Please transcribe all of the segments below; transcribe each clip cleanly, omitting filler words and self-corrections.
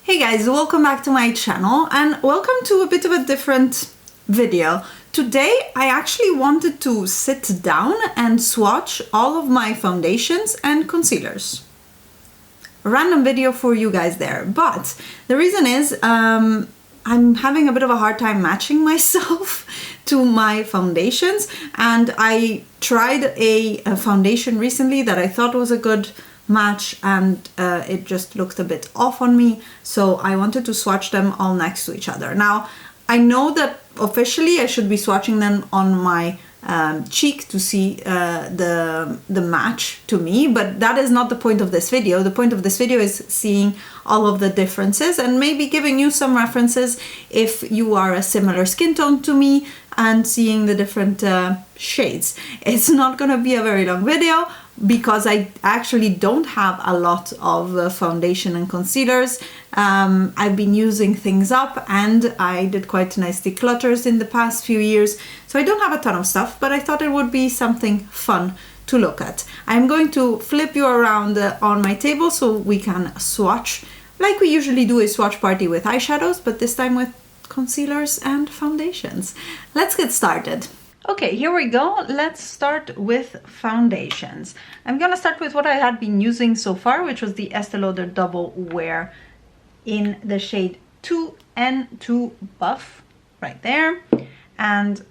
Hey guys, welcome back to my channel and welcome to a bit of a different video. Today I actually wanted to sit down and swatch all of my foundations and concealers. A random video for you guys there, but the reason is I'm having a bit of a hard time matching myself to my foundations, and I tried a foundation recently that I thought was a good match, and it just looked a bit off on me, so I wanted to swatch them all next to each other. Now I know that officially I should be swatching them on my cheek to see the match to me, but that is not the point of this video. The point of this video is seeing all of the differences and maybe giving you some references if you are a similar skin tone to me and seeing the different shades. It's not gonna be a very long video because I actually don't have a lot of foundation and concealers. I've been using things up and I did quite nice declutters in the past few years, so I don't have a ton of stuff, but I thought it would be something fun to look at. I'm going to flip you around on my table so we can swatch like we usually do a swatch party with eyeshadows, but this time with concealers and foundations. Let's get started. Okay, here we go. Let's start with foundations. I'm gonna start with what I had been using so far, which was the Estee Lauder Double Wear in the shade 2N2 Buff, right there. And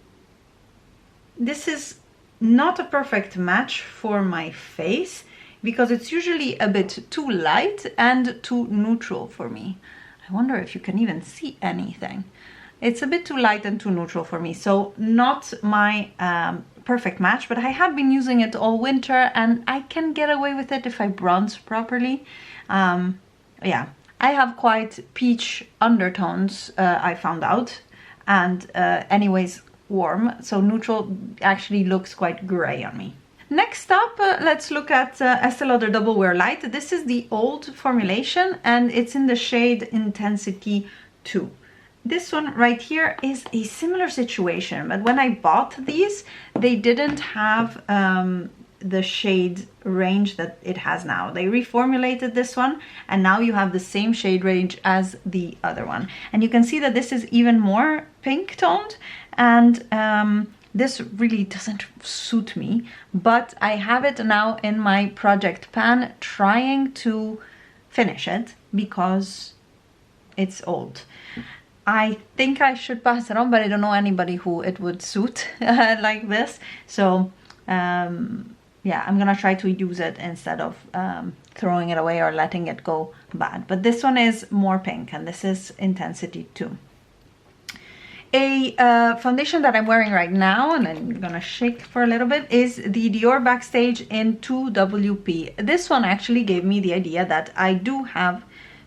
this is not a perfect match for my face because it's usually a bit too light and too neutral for me. I wonder if you can even see anything. It's a bit too light and too neutral for me, so not my perfect match, but I have been using it all winter and I can get away with it if I bronze properly. Yeah, I have quite peach undertones, I found out, and anyways warm, so neutral actually looks quite gray on me. Next up, let's look at Estee Lauder Double Wear Light. This is the old formulation and it's in the shade Intensity 2. This one right here is a similar situation, but when I bought these, they didn't have the shade range that it has now. They reformulated this one and now you have the same shade range as the other one. And you can see that this is even more pink toned, and this really doesn't suit me, but I have it now in my project pan trying to finish it because it's old. I think I should pass it on, but I don't know anybody who it would suit like this. So yeah, I'm gonna try to use it instead of throwing it away or letting it go bad. But this one is more pink and this is Intensity 2. A foundation that I'm wearing right now, and I'm gonna shake for a little bit, is the Dior Backstage in 2WP. This one actually gave me the idea that I do have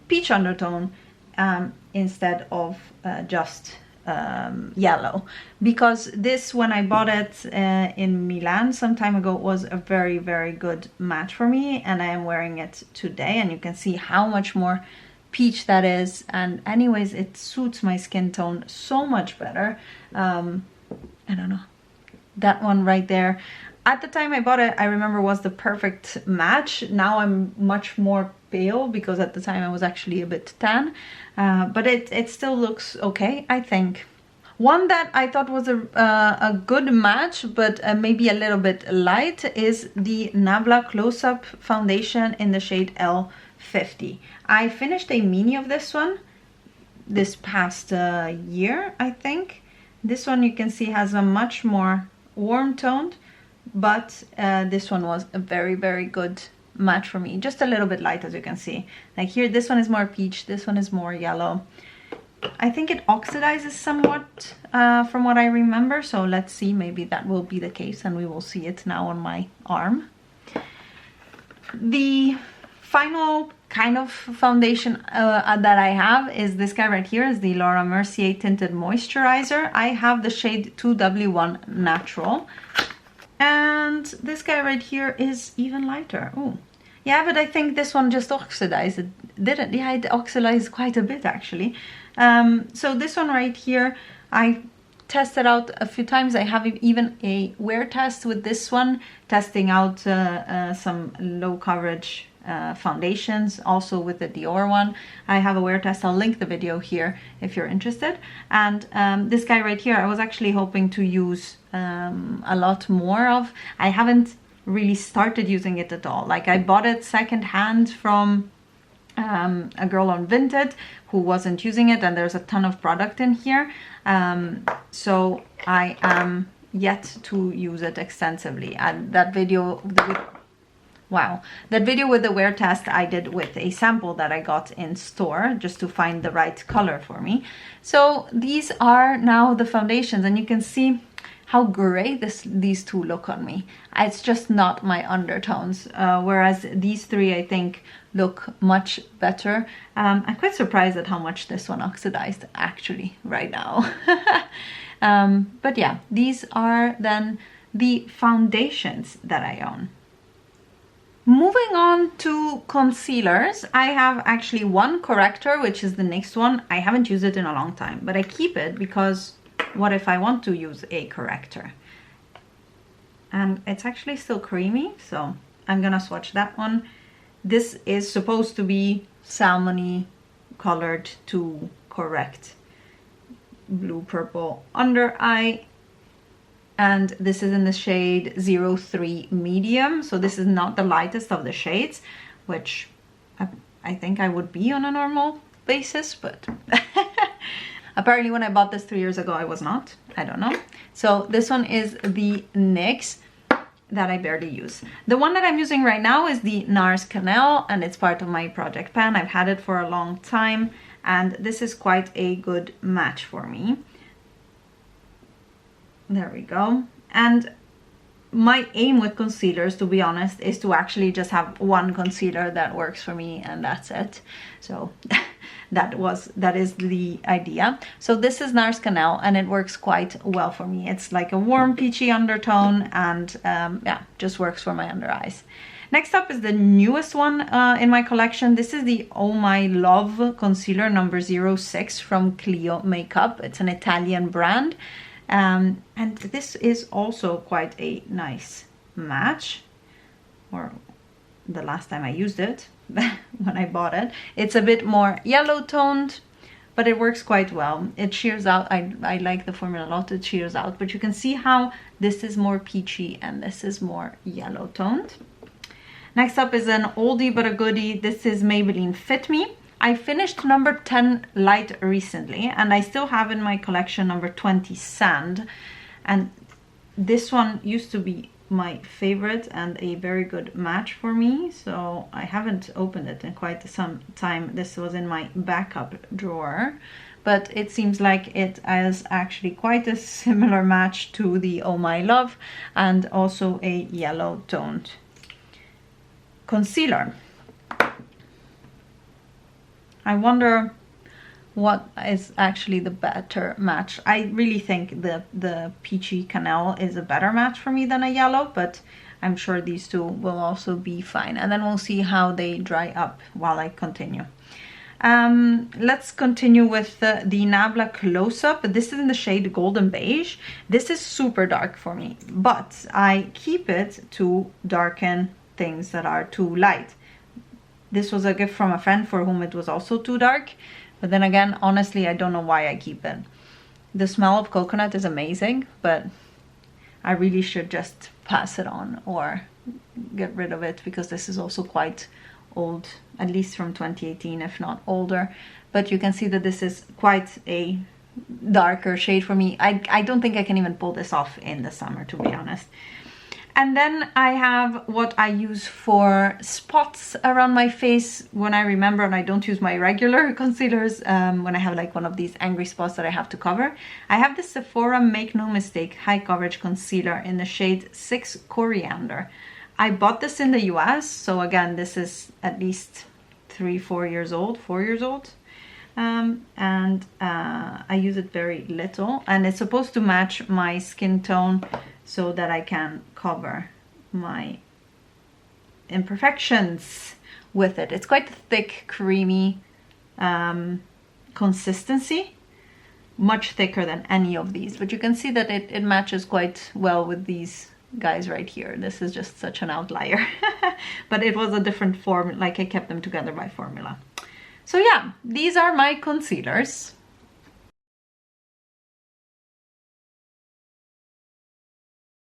peach undertone instead of just yellow, because this, when I bought it in Milan some time ago, was a very, very good match for me, and I am wearing it today and you can see how much more peach that is, and anyways it suits my skin tone so much better. I don't know, that one right there, at the time I bought it, I remember was the perfect match. Now I'm much more pale because at the time I was actually a bit tan, but it still looks okay, I think. One that I thought was a good match, but maybe a little bit light, is the Nabla Close-Up Foundation in the shade L50. I finished a mini of this one this past year, I think. This one you can see has a much more warm toned, but this one was a very, very good match for me. Just a little bit light, as you can see. Like here, this one is more peach, this one is more yellow. I think it oxidizes somewhat from what I remember, so let's see, maybe that will be the case and we will see it now on my arm. The final kind of foundation that I have is this guy right here, is the Laura Mercier Tinted Moisturizer. I have the shade 2W1 Natural. And this guy right here is even lighter. Oh, yeah, but I think this one just oxidized. It didn't. Yeah, it oxidized quite a bit actually. So this one right here, I tested out a few times. I have even a wear test with this one, testing out some low coverage foundations, also with the Dior one. I have a wear test. I'll link the video here if you're interested. And this guy right here, I was actually hoping to use a lot more of. I haven't really started using it at all. Like, I bought it secondhand from a girl on Vinted who wasn't using it, and there's a ton of product in here. So I am yet to use it extensively. And that video, wow, that video with the wear test I did with a sample that I got in store just to find the right color for me. So these are now the foundations, and you can see how gray these two look on me. It's just not my undertones, whereas these three I think look much better. I'm quite surprised at how much this one oxidized actually right now. But yeah, these are then the foundations that I own. Moving on to concealers, I have actually one corrector, which is the next one. I haven't used it in a long time, but I keep it because what if I want to use a corrector? And it's actually still creamy, so I'm gonna swatch that one. This is supposed to be salmony colored to correct blue purple under eye, and this is in the shade 03 medium, so this is not the lightest of the shades, which I think I would be on a normal basis, but apparently when I bought this 3 years ago I was not. I don't know. So this one is the NYX that I barely use. The one that I'm using right now is the NARS Canal, and it's part of my project pan. I've had it for a long time, and this is quite a good match for me. There we go. And my aim with concealers, to be honest, is to actually just have one concealer that works for me, and that's it. So that is the idea. So this is NARS Canal, and it works quite well for me. It's like a warm peachy undertone, and yeah, just works for my under eyes. Next up is the newest one in my collection. This is the Oh My Love concealer number 06 from Clio makeup. It's an Italian brand, and this is also quite a nice match, or the last time I used it when I bought it. It's a bit more yellow toned, but it works quite well. It sheers out. I like the formula a lot. It sheers out, but you can see how this is more peachy and this is more yellow toned. Next up is an oldie but a goodie. This is Maybelline Fit Me. I finished number 10 light recently, and I still have in my collection number 20 sand, and this one used to be my favorite and a very good match for me, so I haven't opened it in quite some time. This was in my backup drawer, but it seems like it is actually quite a similar match to the Oh My Love, and also a yellow toned concealer. I wonder what is actually the better match. I really think the peachy Canal is a better match for me than a yellow, but I'm sure these two will also be fine. And then we'll see how they dry up while I continue. Let's continue with the Nabla Close-Up. This is in the shade Golden Beige. This is super dark for me, but I keep it to darken things that are too light. This was a gift from a friend for whom it was also too dark. But then again, honestly, I don't know why I keep it. The smell of coconut is amazing, but I really should just pass it on or get rid of it, because this is also quite old, at least from 2018, if not older. But you can see that this is quite a darker shade for me. I don't think I can even pull this off in the summer, to be honest. And then I have what I use for spots around my face when I remember and I don't use my regular concealers, when I have like one of these angry spots that I have to cover. I have the Sephora Make No Mistake High Coverage Concealer in the shade 6 Coriander. I bought this in the US, so again, this is at least 4 years old. I use it very little, and it's supposed to match my skin tone so that I can cover my imperfections with it. It's quite a thick, creamy consistency, much thicker than any of these, but you can see that it matches quite well with these guys right here. This is just such an outlier. but it was a different form, like I kept them together by formula. So yeah, these are my concealers.